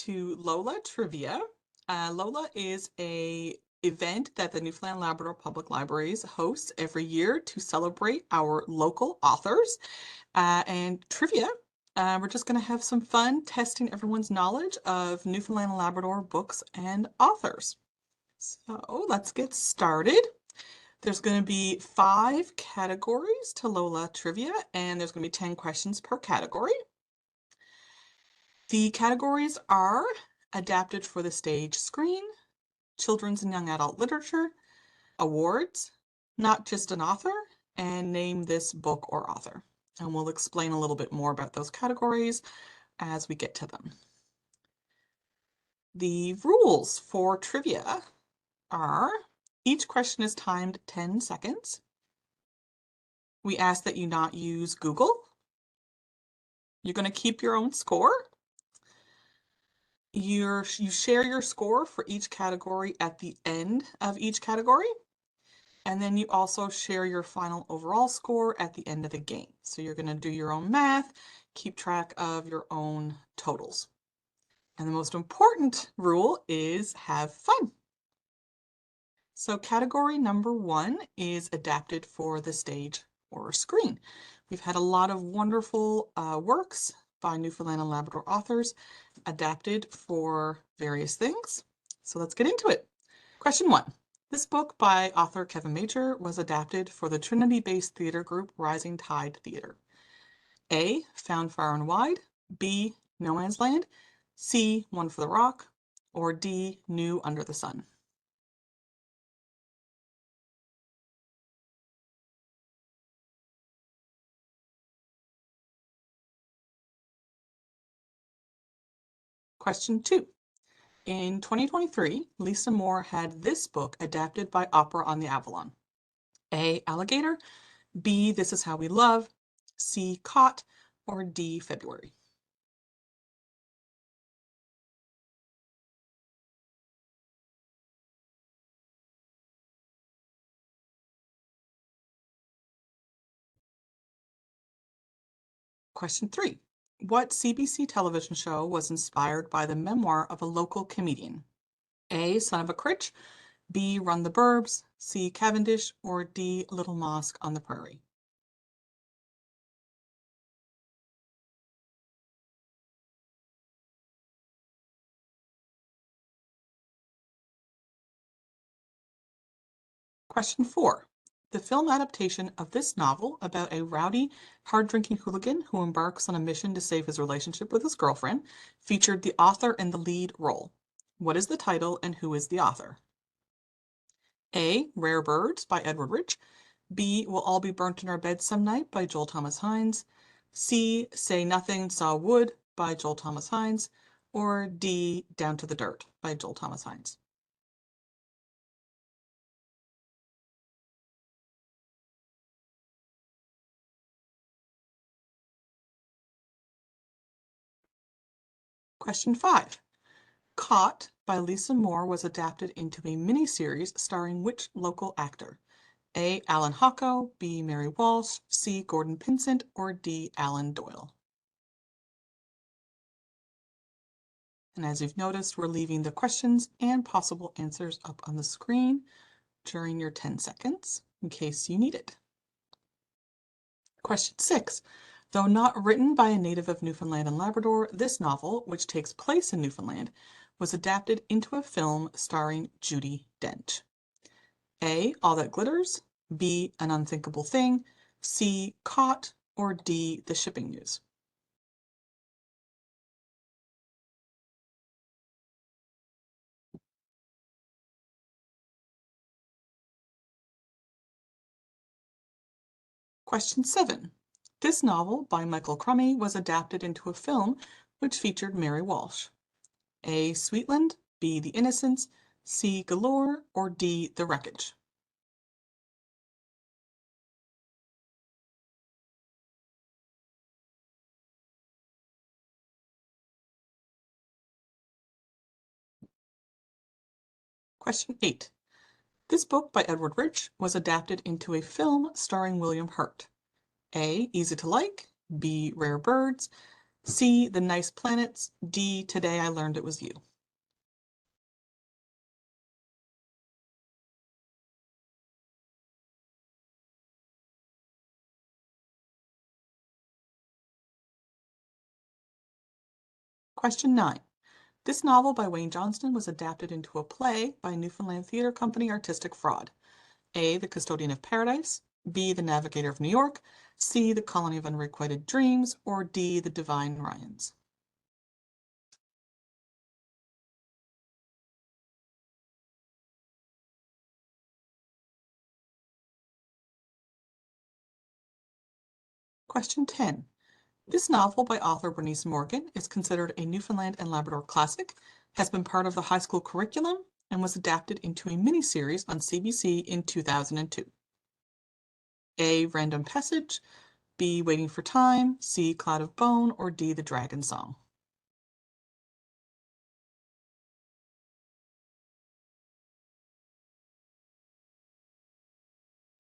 to LOLA Trivia. LOLA is a event that the Newfoundland and Labrador Public Libraries hosts every year to celebrate our local authors. And trivia, we're just going to have some fun testing everyone's knowledge of Newfoundland and Labrador books and authors. So let's get started. There's going to be 5 categories to LOLA Trivia, and there's going to be 10 questions per category. The categories are adapted for the stage screen, children's and young adult literature, awards, not just an author, and name this book or author. And we'll explain a little bit more about those categories as we get to them. The rules for trivia are each question is timed 10 seconds. We ask that you not use Google. You're going to keep your own score. You share your score for each category at the end of each category. And then you also share your final overall score at the end of the game. So you're going to do your own math, keep track of your own totals. And the most important rule is have fun. So category number 1 is adapted for the stage or screen. We've had a lot of wonderful works by Newfoundland and Labrador authors adapted for various things. So let's get into it. Question 1. This book by author Kevin Major was adapted for the Trinity-based theatre group Rising Tide Theatre. A. Found Far and Wide, B. Nefoundland, C. One for the Rock, or D. New Under the Sun. Question 2. In 2023, Lisa Moore had this book adapted by Opera on the Avalon. A. Alligator, B. This Is How We Love, C. Caught, or D. February. Question 3. What CBC television show was inspired by the memoir of a local comedian? A. Son of a Critch, B. Run the Burbs, C. Cavendish, or D. Little Mosque on the Prairie. Question 4. The film adaptation of this novel about a rowdy, hard-drinking hooligan who embarks on a mission to save his relationship with his girlfriend featured the author in the lead role. What is the title and who is the author? A. Rare Birds by Edward Rich, B. We'll All Be Burnt in Our Beds Some Night by Joel Thomas Hines, C. Say Nothing, Saw Wood by Joel Thomas Hines, or D. Down to the Dirt by Joel Thomas Hines. Question 5. Caught by Lisa Moore was adapted into a miniseries starring which local actor? A. Alan Hocko, B. Mary Walsh, C. Gordon Pinsent, or D. Alan Doyle. And as you've noticed, we're leaving the questions and possible answers up on the screen during your 10 seconds in case you need it. Question 6. Though not written by a native of Newfoundland and Labrador, this novel, which takes place in Newfoundland, was adapted into a film starring Judi Dench. A. All That Glitters, B. An Unthinkable Thing, C. Caught, or D. The Shipping News. Question 7. This novel by Michael Crummey was adapted into a film which featured Mary Walsh. A. Sweetland, B. The Innocents, C. Galore, or D. The Wreckage. Question 8. This book by Edward Rich was adapted into a film starring William Hurt. A. Easy to Like, B. Rare Birds, C, The Nice Planets, D, Today I Learned It Was You. Question 9. This novel by Wayne Johnston was adapted into a play by Newfoundland Theatre Company Artistic Fraud. A, The Custodian of Paradise, B, The Navigator of New York, C, The Colony of Unrequited Dreams, or D, The Divine Ryans. Question 10. This novel by author Bernice Morgan is considered a Newfoundland and Labrador classic, has been part of the high school curriculum, and was adapted into a miniseries on CBC in 2002. A, Random Passage, B, Waiting for Time, C, Cloud of Bone, or D, The Dragon Song.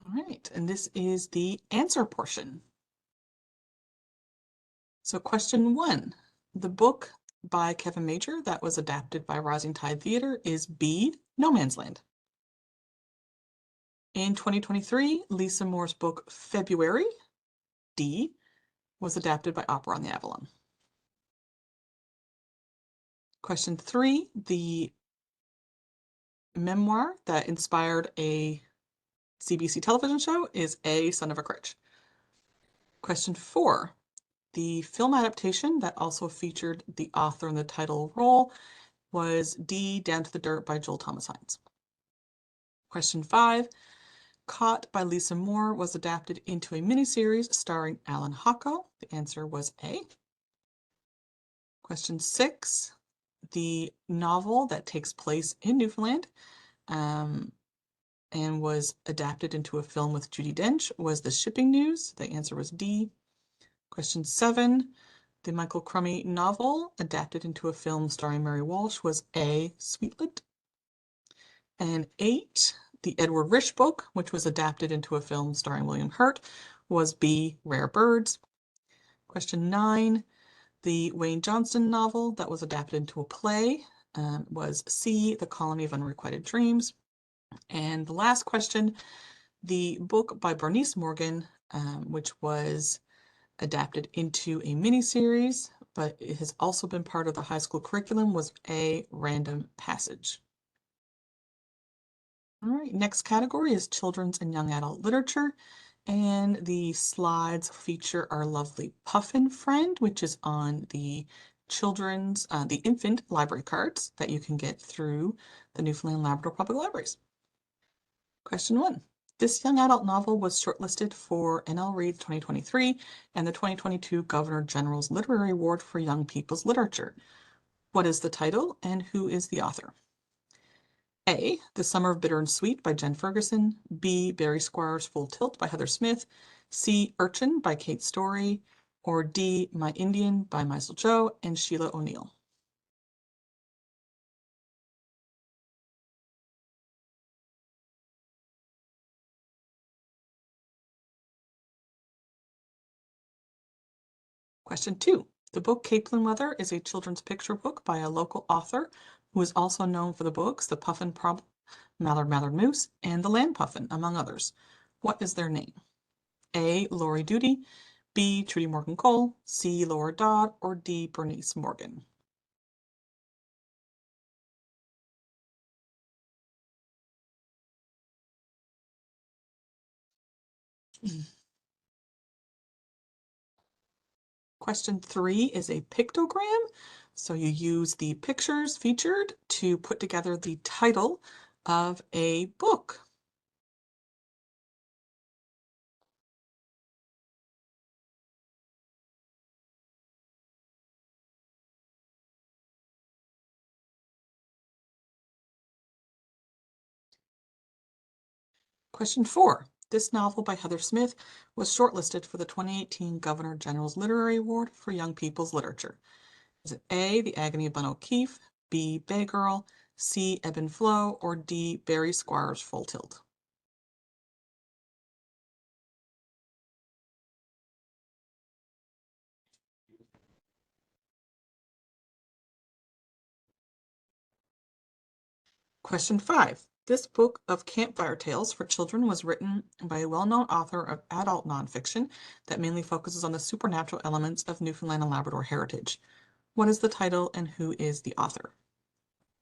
All right, and this is the answer portion. So question 1, the book by Kevin Major that was adapted by Rising Tide Theatre is B, No Man's Land. In 2023, Lisa Moore's book February, D, was adapted by Opera on the Avalon. Question 3, the memoir that inspired a CBC television show is A, Son of a Critch. Question 4, the film adaptation that also featured the author in the title role was D, Down to the Dirt by Joel Thomas Hines. Question 5, Caught by Lisa Moore was adapted into a miniseries starring Alan Hocko. The answer was A. Question 6, the novel that takes place in Newfoundland and was adapted into a film with Judi Dench was The Shipping News. The answer was D. Question 7, the Michael Crummey novel adapted into a film starring Mary Walsh was A, Sweetlet. And 8, the Edward Risch book, which was adapted into a film starring William Hurt, was B, Rare Birds. Question 9, the Wayne Johnston novel that was adapted into a play was C, The Colony of Unrequited Dreams. And the last question, the book by Bernice Morgan, which was adapted into a miniseries, but it has also been part of the high school curriculum, was A, Random Passage. All right, next category is children's and young adult literature. And the slides feature our lovely Puffin friend, which is on the children's, the infant library cards that you can get through the Newfoundland and Labrador Public Libraries. Question 1. This young adult novel was shortlisted for NL Reads 2023 and the 2022 Governor General's Literary Award for Young People's Literature. What is the title and who is the author? A, The Summer of Bitter and Sweet by Jen Ferguson, B, Barry Squires' Full Tilt by Heather Smith, C, Urchin by Kate Story, or D, My Indian by Maisel Joe and Sheila O'Neill. Question 2. The book Capelin Weather is a children's picture book by a local author who is also known for the books The Puffin Problem, Mallard Mallard Moose, and The Land Puffin, among others. What is their name? A, Lori Doody, B, Trudy Morgan Cole, C, Laura Dodd, or D, Bernice Morgan. Question 3 is a pictogram. So you use the pictures featured to put together the title of a book. Question 4. This novel by Heather Smith was shortlisted for the 2018 Governor General's Literary Award for Young People's Literature. Is it A, The Agony of Bun O'Keefe, B, Bay Girl, C, Ebb and Flow, or D, Barry Squires' Full Tilt? Question 5. This book of campfire tales for children was written by a well-known author of adult nonfiction that mainly focuses on the supernatural elements of Newfoundland and Labrador heritage. What is the title and who is the author?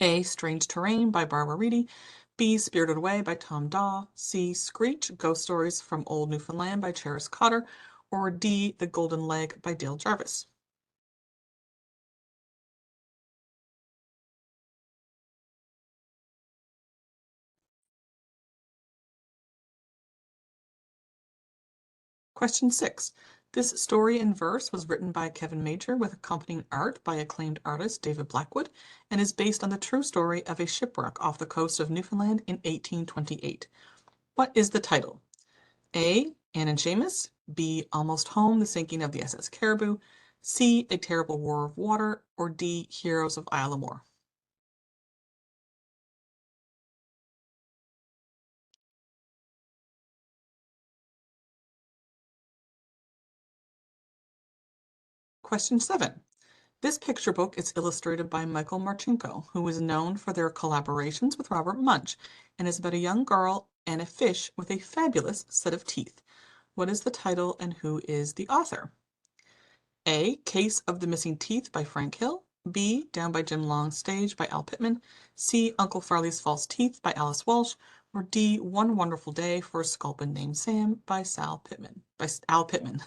A. Strange Terrain by Barbara Reedy. B. Spirited Away by Tom Daw. C. Screech, Ghost Stories from Old Newfoundland by Cheris Cotter. Or D. The Golden Leg by Dale Jarvis. Question 6. This story in verse was written by Kevin Major with accompanying art by acclaimed artist David Blackwood and is based on the true story of a shipwreck off the coast of Newfoundland in 1828. What is the title? A. Anne and Seamus. B. Almost Home, the sinking of the SS Caribou. C. A Terrible War of Water. Or D. Heroes of Isle More. Question 7. This picture book is illustrated by Michael Marchenko, who is known for their collaborations with Robert Munsch, and is about a young girl and a fish with a fabulous set of teeth. What is the title and who is the author? A. Case of the Missing Teeth by Frank Hill. B. Down by Jim Long's Stage by Al Pittman. C. Uncle Farley's False Teeth by Alice Walsh. Or D. One Wonderful Day for a Sculpin Named Sam by Al Pittman.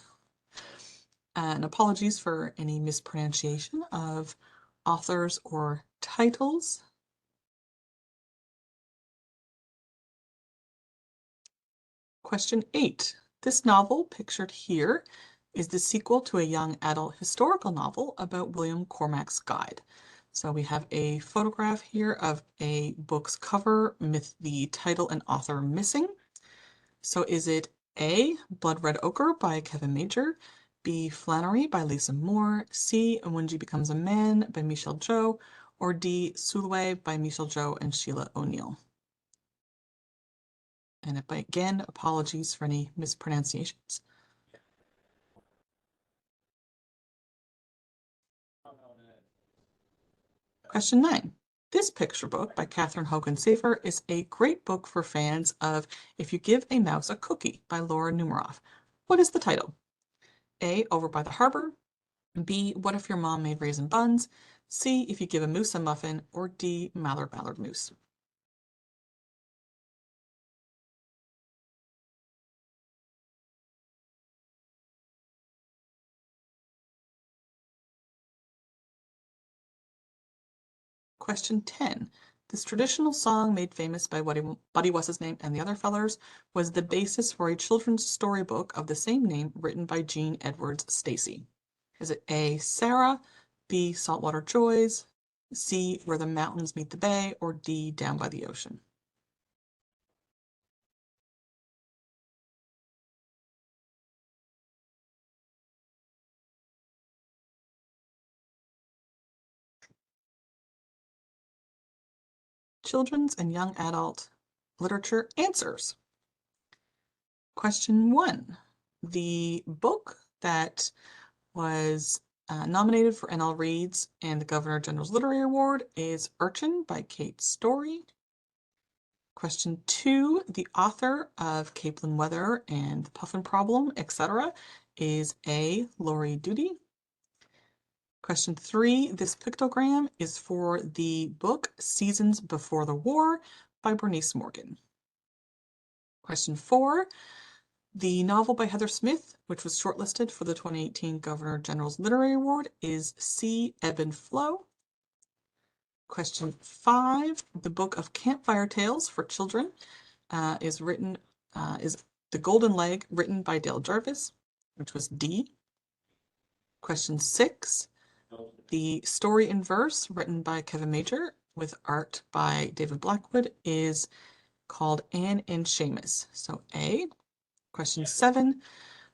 And apologies for any mispronunciation of authors or titles. Question 8. This novel pictured here is the sequel to a young adult historical novel about William Cormac's Guide. So we have a photograph here of a book's cover with the title and author missing. So is it A. Blood Red Ochre by Kevin Major, B. Flannery by Lisa Moore, C. When She Becomes a Man by Michelle Joe, or D. Sulwe by Michelle Joe and Sheila O'Neill? And again, apologies for any mispronunciations. Question 9. This picture book by Catherine Hogan Safer is a great book for fans of If You Give a Mouse a Cookie by Laura Numeroff. What is the title? A. Over by the Harbor. B. What If Your Mom Made Raisin Buns? C. If You Give a Moose a Muffin. Or D. Mallard Mallard Moose. Question 10. This traditional song made famous by Buddy What's-His-Name and the Other Fellers was the basis for a children's storybook of the same name written by Jean Edwards Stacy. Is it A. Sarah, B. Saltwater Joys, C. Where the Mountains Meet the Bay, or D. Down by the Ocean? Children's and young adult literature answers. Question 1. The book that was nominated for NL Reads and the Governor General's Literary Award is Urchin by Kate Story. Question 2. The author of Capeland Weather and The Puffin Problem, etc. is A. Laurie Doody. Question 3. This pictogram is for the book Seasons Before the War by Bernice Morgan. Question 4. The novel by Heather Smith, which was shortlisted for the 2018 Governor General's Literary Award, is C. Ebb and Flow. Question 5. The book of campfire tales for children is The Golden Leg, written by Dale Jarvis, which was D. Question 6. The story in verse, written by Kevin Major with art by David Blackwood, is called Anne and Seamus, so A. Question 7.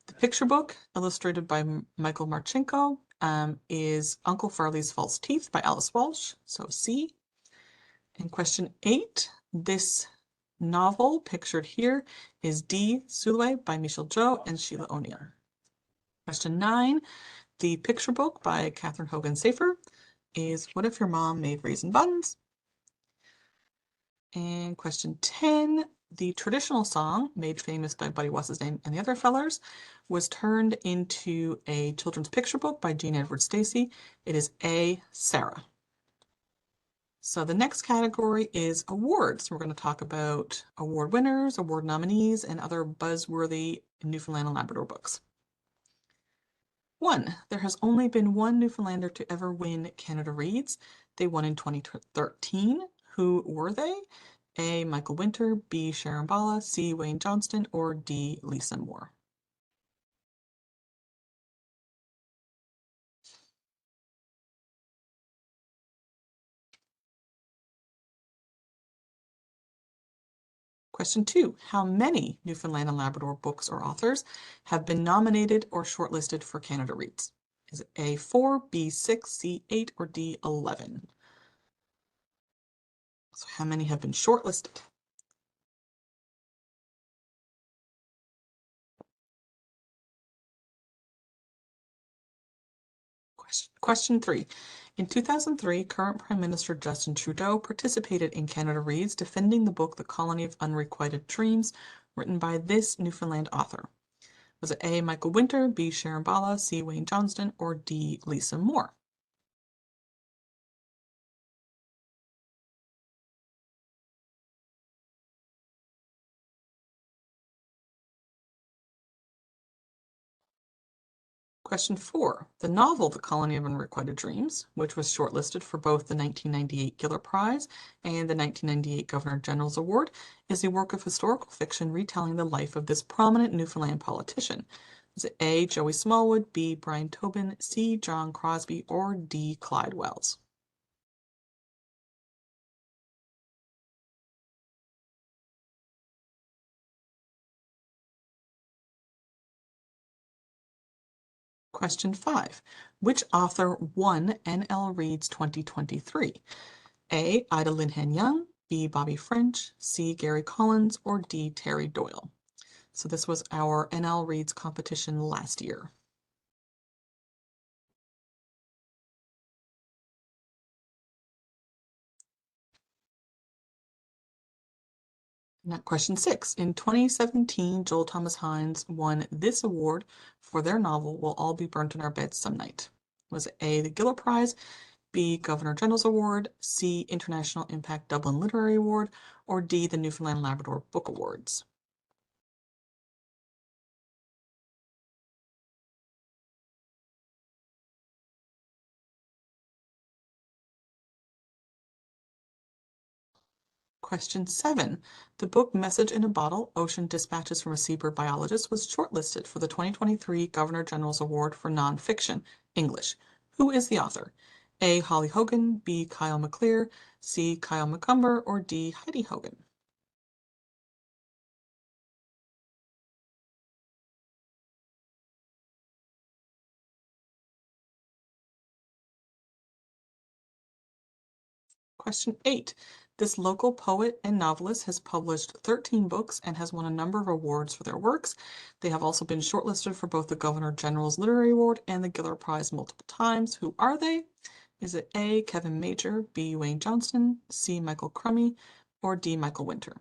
The picture book, illustrated by Michael Marchenko, is Uncle Farley's False Teeth by Alice Walsh, so C. And question 8. This novel pictured here is D. Sulwe by Michelle Joe and Sheila O'Neill. Question 9. The picture book by Catherine Hogan Safer is What If Your Mom Made Raisin Buns? And question 10, the traditional song made famous by Buddy What's-His-Name and the Other Fellers was turned into a children's picture book by Jean Edward Stacy. It is A, Sarah. So the next category is awards. We're going to talk about award winners, award nominees, and other buzzworthy Newfoundland and Labrador books. 1. There has only been one Newfoundlander to ever win Canada Reads. They won in 2013. Who were they? A. Michael Winter, B. Sharon Bala, C. Wayne Johnston, or D. Lisa Moore. Question 2. How many Newfoundland and Labrador books or authors have been nominated or shortlisted for Canada Reads? Is it A, 4, B, 6, C, 8, or D, 11? So how many have been shortlisted? Question 3. In 2003, current Prime Minister Justin Trudeau participated in Canada Reads, defending the book The Colony of Unrequited Dreams, written by this Newfoundland author. Was it A, Michael Winter, B, Sharon Bala, C, Wayne Johnston, or D, Lisa Moore? Question 4. The novel The Colony of Unrequited Dreams, which was shortlisted for both the 1998 Giller Prize and the 1998 Governor General's Award, is a work of historical fiction retelling the life of this prominent Newfoundland politician. Is it A, Joey Smallwood, B, Brian Tobin, C, John Crosbie, or D, Clyde Wells? Question 5. Which author won NL Reads 2023? A, Ida Linhan Young, B, Bobby French, C, Gary Collins, or D, Terry Doyle? So this was our NL Reads competition last year. Now, question 6. In 2017, Joel Thomas Hines won this award for their novel We'll All Be Burnt in Our Beds Some Night. Was it A, the Giller Prize, B, Governor General's Award, C, International Impact Dublin Literary Award, or D, the Newfoundland Labrador Book Awards? Question 7. The book Message in a Bottle, Ocean Dispatches from a Seabird Biologist was shortlisted for the 2023 Governor General's Award for Nonfiction, English. Who is the author? A, Holly Hogan, B, Kyle McClear, C, Kyle McCumber, or D, Heidi Hogan? Question 8. This local poet and novelist has published 13 books and has won a number of awards for their works. They have also been shortlisted for both the Governor General's Literary Award and the Giller Prize multiple times. Who are they? Is it A, Kevin Major, B, Wayne Johnston, C, Michael Crummy, or D, Michael Winter?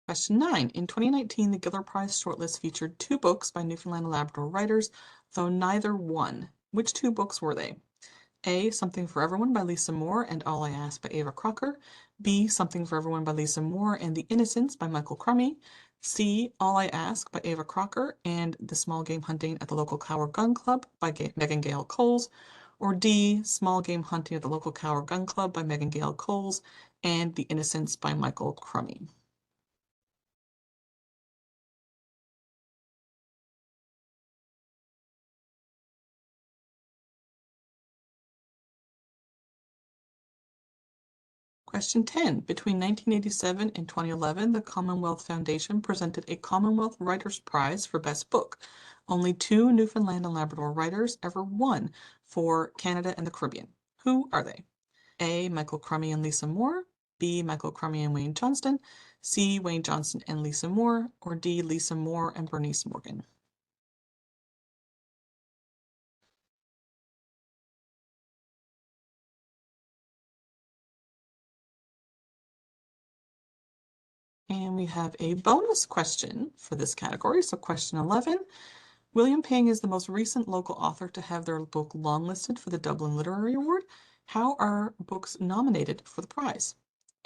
Question 9. In 2019, the Giller Prize shortlist featured 2 books by Newfoundland and Labrador writers, though neither won. Which 2 books were they? A, Something for Everyone by Lisa Moore and All I Ask by Ava Crocker. B, Something for Everyone by Lisa Moore and The Innocents by Michael Crummy. C, All I Ask by Ava Crocker and The Small Game Hunting at the Local Cower Gun Club by Megan Gale Coles. Or D, Small Game Hunting at the Local Cower Gun Club by Megan Gale Coles and The Innocents by Michael Crummy. Question 10. Between 1987 and 2011, the Commonwealth Foundation presented a Commonwealth Writers' Prize for Best Book. Only 2 Newfoundland and Labrador writers ever won for Canada and the Caribbean. Who are they? A, Michael Crummy and Lisa Moore, B. Michael Crummy and Wayne Johnston, C. Wayne Johnston and Lisa Moore, or D. Lisa Moore and Bernice Morgan? And we have a bonus question for this category. So question 11, William Pang is the most recent local author to have their book longlisted for the Dublin Literary Award. How are books nominated for the prize?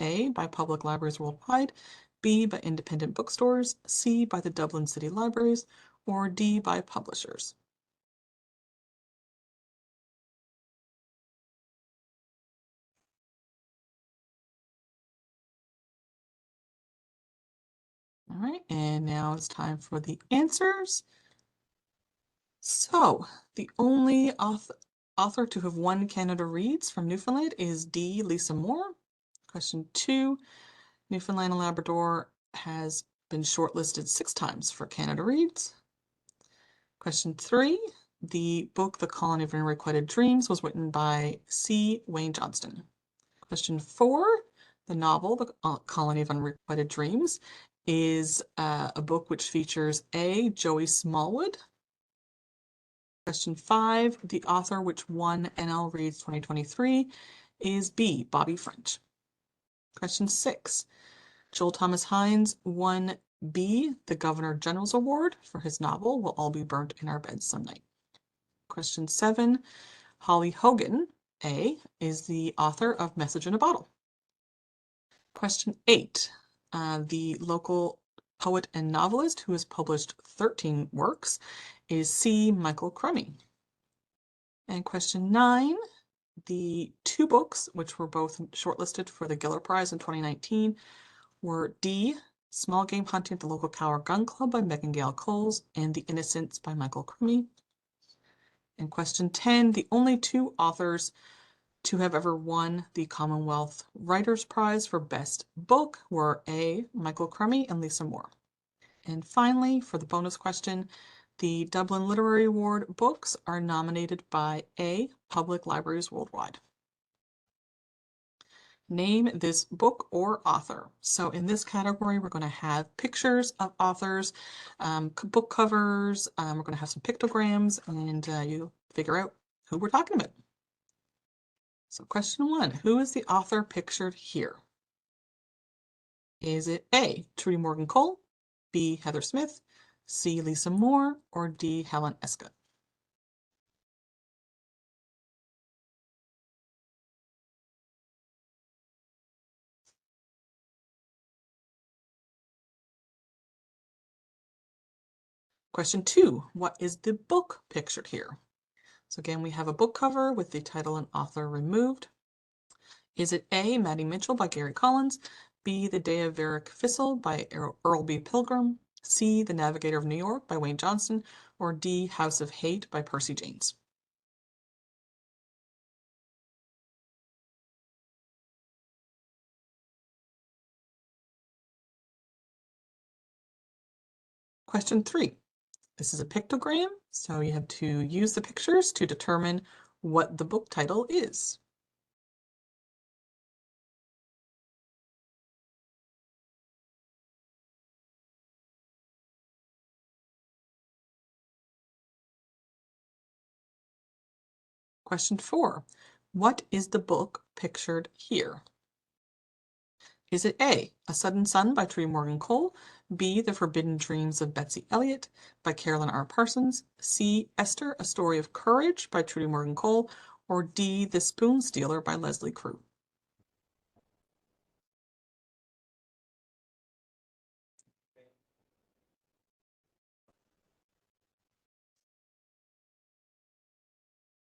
A, by public libraries worldwide, B, by independent bookstores, C, by the Dublin City Libraries, or D, by publishers? All right, and now it's time for the answers. So, the only author to have won Canada Reads from Newfoundland is D. Lisa Moore. Question 2, Newfoundland and Labrador has been shortlisted 6 times for Canada Reads. Question 3, the book The Colony of Unrequited Dreams was written by C. Wayne Johnston. Question 4, the novel The Colony of Unrequited Dreams is a book which features A. Joey Smallwood. Question 5, the author which won NL Reads 2023 is B. Bobby French. Question 6, Joel Thomas Hines won B. the Governor General's Award for his novel We'll All Be Burnt in Our Beds Some Night. Question 7, Holly Hogan, A, is the author of Message in a Bottle. Question 8, the local poet and novelist who has published 13 works is C. Michael Crummy. And question 9, the 2 books which were both shortlisted for the Giller Prize in 2019 were D. Small Game Hunting at the Local Cower Gun Club by Megan Gale Coles and The Innocents by Michael Crummy. And question 10, the only 2 authors to have ever won the Commonwealth Writers' Prize for Best Book were A. Michael Crummy and Lisa Moore. And finally, for the bonus question, the Dublin Literary Award books are nominated by A. Public Libraries Worldwide. Name this book or author. So in this category, we're going to have pictures of authors, book covers, we're going to have some pictograms, and you figure out who we're talking about. So question 1, who is the author pictured here? Is it A, Trudy Morgan Cole, B, Heather Smith, C, Lisa Moore, or D, Helen Escott? Question 2, what is the book pictured here? So again, we have a book cover with the title and author removed. Is it A, Maddie Mitchell by Gary Collins, B, The Day of Eric Fissel by Earl B. Pilgrim, C, The Navigator of New York by Wayne Johnston, or D, House of Hate by Percy Janes? Question 3. This is a pictogram, so you have to use the pictures to determine what the book title is. Question 4. What is the book pictured here? Is it A, A Sudden Sun by Trudy Morgan Cole, B, The Forbidden Dreams of Betsy Elliott by Carolyn R. Parsons, C, Esther, A Story of Courage by Trudy Morgan Cole, or D, The Spoon Stealer by Leslie Crew?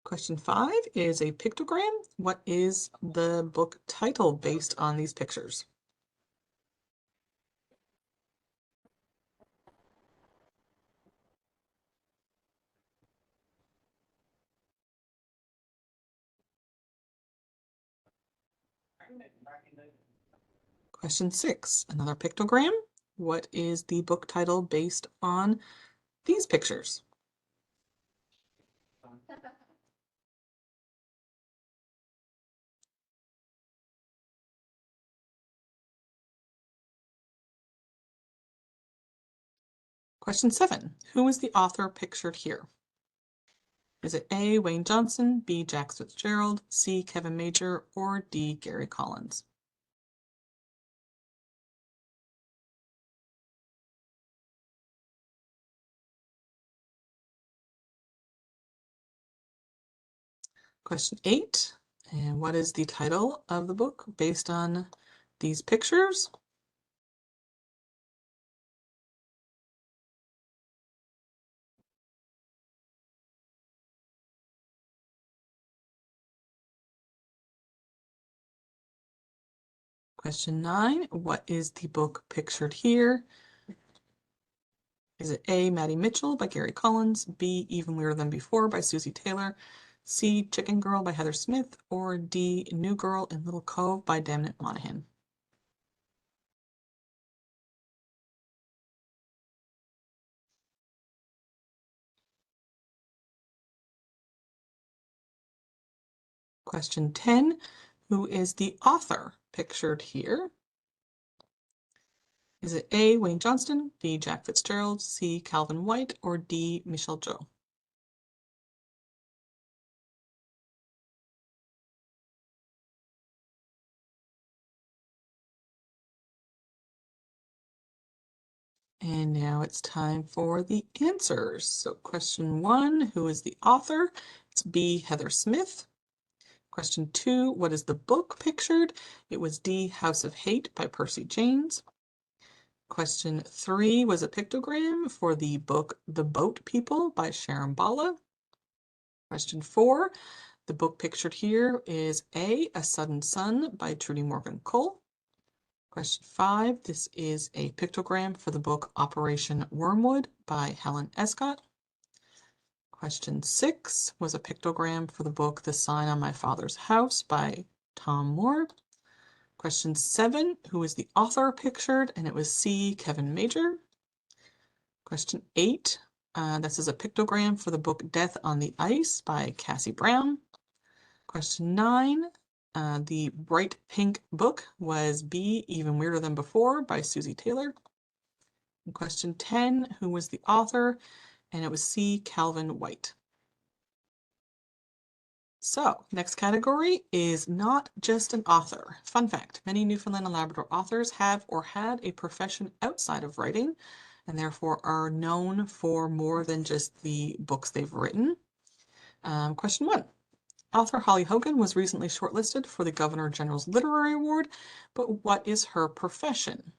Question 5 is a pictogram. What is the book title based on these pictures? Question 6, another pictogram. What is the book title based on these pictures? Question 7. Who is the author pictured here? Is it A, Wayne Johnson, B, Jack Fitzgerald, C, Kevin Major, or D, Gary Collins? Question 8. And what is the title of the book based on these pictures? Question 9. What is the book pictured here? Is it A, Maddie Mitchell by Gary Collins, B, Even Weirder Than Before by Susie Taylor, C, Chicken Girl by Heather Smith, or D, New Girl in Little Cove by Damnit Monahan? Question 10. Who is the author pictured here? Is it A, Wayne Johnston, B, Jack Fitzgerald, C, Calvin White, or D, Michelle Joe? And now it's time for the answers. So question 1, who is the author? It's B, Heather Smith. Question 2, what is the book pictured? It was D, House of Hate by Percy James. Question 3 was a pictogram for the book The Boat People by Sharon Bala. Question 4, the book pictured here is A Sudden Sun by Trudy Morgan Cole. Question 5, this is a pictogram for the book Operation Wormwood by Helen Escott. Question 6 was a pictogram for the book The Sign on My Father's House by Tom Moore. Question 7, who is the author pictured? And it was C, Kevin Major. Question 8, this is a pictogram for the book Death on the Ice by Cassie Brown. Question 9, the bright pink book was B, Even Weirder Than Before by Susie Taylor. And question 10, who was the author? And it was C, Calvin White. So, next category is not just an author. Fun fact, many Newfoundland and Labrador authors have or had a profession outside of writing, and therefore are known for more than just the books they've written. Question 1. Author Holly Hogan was recently shortlisted for the Governor General's Literary Award, but what is her profession?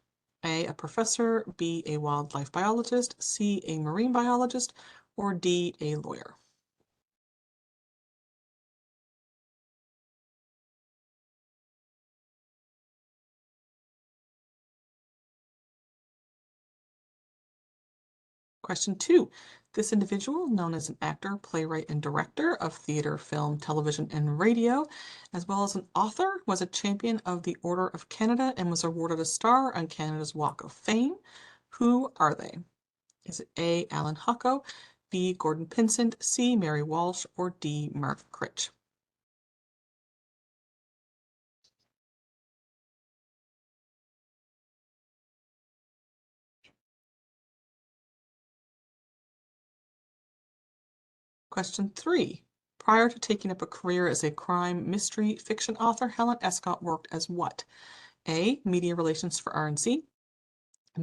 A professor, B, a wildlife biologist, C, a marine biologist, or D, a lawyer? Question 2. This individual, known as an actor, playwright, and director of theater, film, television, and radio, as well as an author, was a champion of the Order of Canada and was awarded a star on Canada's Walk of Fame. Who are they? Is it A, Alan Hucko, B, Gordon Pinsent, C, Mary Walsh, or D, Mark Critch? Question 3. Prior to taking up a career as a crime mystery fiction author, Helen Escott worked as what? A, media relations for RNC,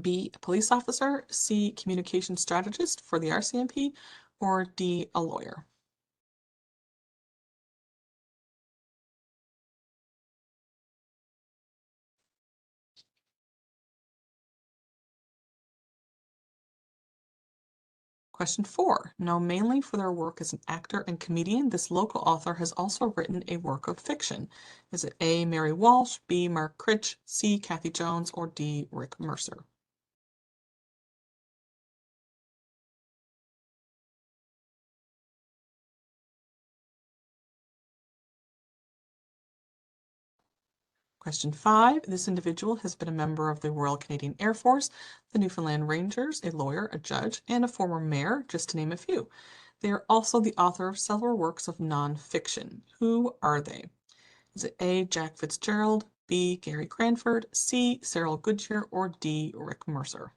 B, a police officer, C, communication strategist for the RCMP, or D, a lawyer? Question 4. Known mainly for their work as an actor and comedian, this local author has also written a work of fiction. Is it A, Mary Walsh, B, Mark Critch, C, Kathy Jones, or D, Rick Mercer? Question 5. This individual has been a member of the Royal Canadian Air Force, the Newfoundland Rangers, a lawyer, a judge, and a former mayor, just to name a few. They are also the author of several works of nonfiction. Who are they? Is it A, Jack Fitzgerald, B, Gary Cranford, C, Cyril Goodyear, or D, Rick Mercer?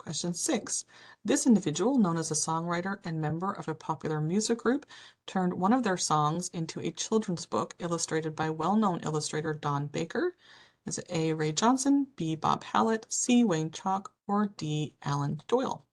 Question 6. This individual, known as a songwriter and member of a popular music group, turned one of their songs into a children's book illustrated by well-known illustrator Don Baker. Is it A. Ray Johnson, B. Bob Hallett, C. Wayne Chalk, or D. Alan Doyle?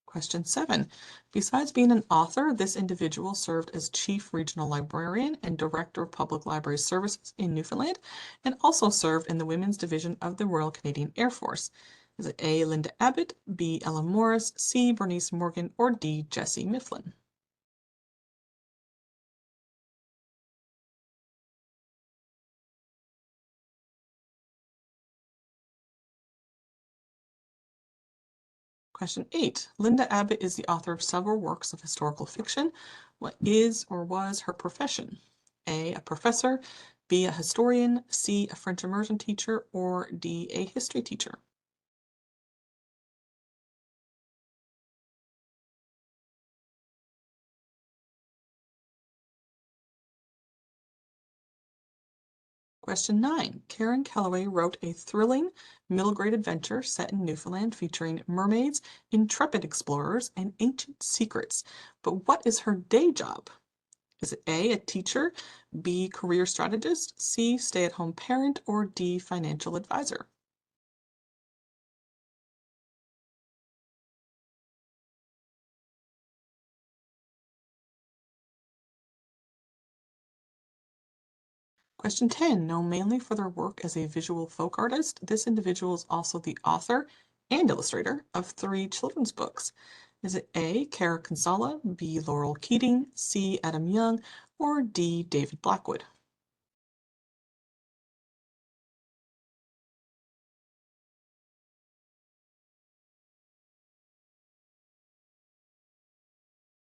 Question 7. Besides being an author, this individual served as Chief Regional Librarian and Director of Public Library Services in Newfoundland, and also served in the Women's Division of the Royal Canadian Air Force. Is it A. Linda Abbott, B. Ella Morris, C. Bernice Morgan, or D. Jessie Mifflin? Question 8. Linda Abbott is the author of several works of historical fiction. What is or was her profession? A. A professor, B. A historian, C. A French immersion teacher, or D. A history teacher? Question 9. Karen Kellaway wrote a thrilling middle-grade adventure set in Newfoundland featuring mermaids, intrepid explorers, and ancient secrets. But what is her day job? Is it A, a teacher, B, career strategist, C, stay-at-home parent, or D, financial advisor? Question 10. Known mainly for their work as a visual folk artist, this individual is also the author and illustrator of 3 children's books. Is it A, Kara Kinsella, B, Laurel Keating, C, Adam Young, or D, David Blackwood?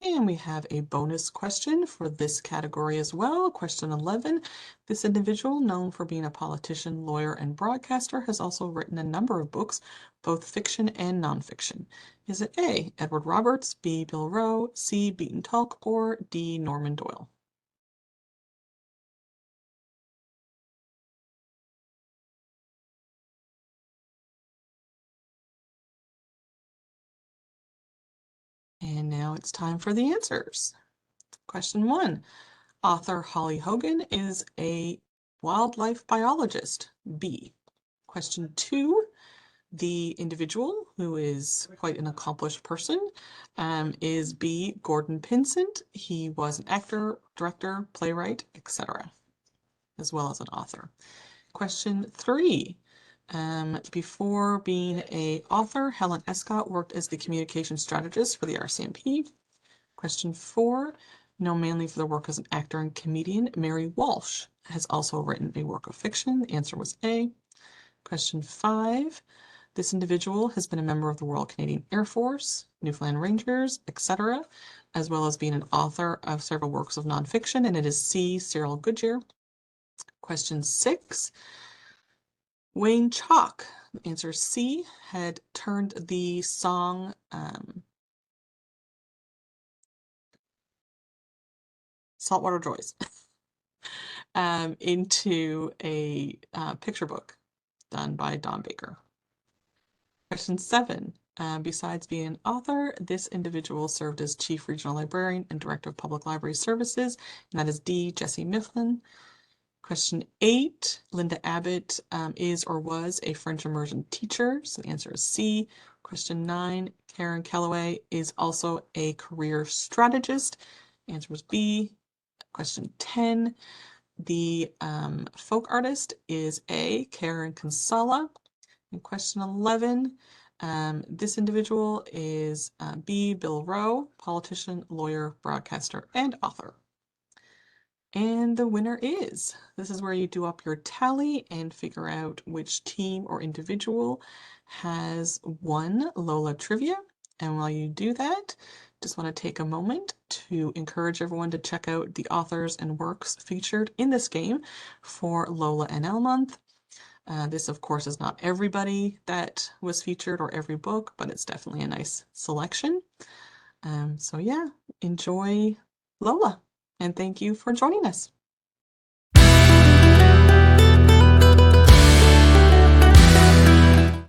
And we have a bonus question for this category as well. Question 11. This individual, known for being a politician, lawyer, and broadcaster, has also written a number of books, both fiction and nonfiction. Is it A, Edward Roberts, B, Bill Rowe, C, Beaton Tulk, or D, Norman Doyle? And now it's time for the answers. Question 1. Author Holly Hogan is a wildlife biologist. B. Question 2. The individual, who is quite an accomplished person, is B. Gordon Pinsent. He was an actor, director, playwright, etc., as well as an author. Question 3. Before being an author, Helen Escott worked as the communication strategist for the RCMP. Question 4. Known mainly for their work as an actor and comedian, Mary Walsh has also written a work of fiction. The answer was A. Question 5. This individual has been a member of the Royal Canadian Air Force, Newfoundland Rangers, etc., as well as being an author of several works of nonfiction, and it is C. Cyril Goodyear. Question 6. Wayne Chalk, the answer C, had turned the song Saltwater Joys into a picture book done by Don Baker. Question 7. Besides being an author, this individual served as Chief Regional Librarian and Director of Public Library Services, and that is D. Jessie Mifflin. Question 8. Linda Abbott is or was a French immersion teacher, so the answer is C. Question 9. Karen Kellaway is also a career strategist. The answer was B. Question 10. The folk artist is A. Karen Kinsella. And question 11, this individual is B. Bill Rowe, politician, lawyer, broadcaster, and author. And the winner is, this is where you do up your tally and figure out which team or individual has won LOLA Trivia. And while you do that, just want to take a moment to encourage everyone to check out the authors and works featured in this game for LOLA NL month. This, of course, is not everybody that was featured or every book, but it's definitely a nice selection. So yeah, enjoy Lola. And thank you for joining us.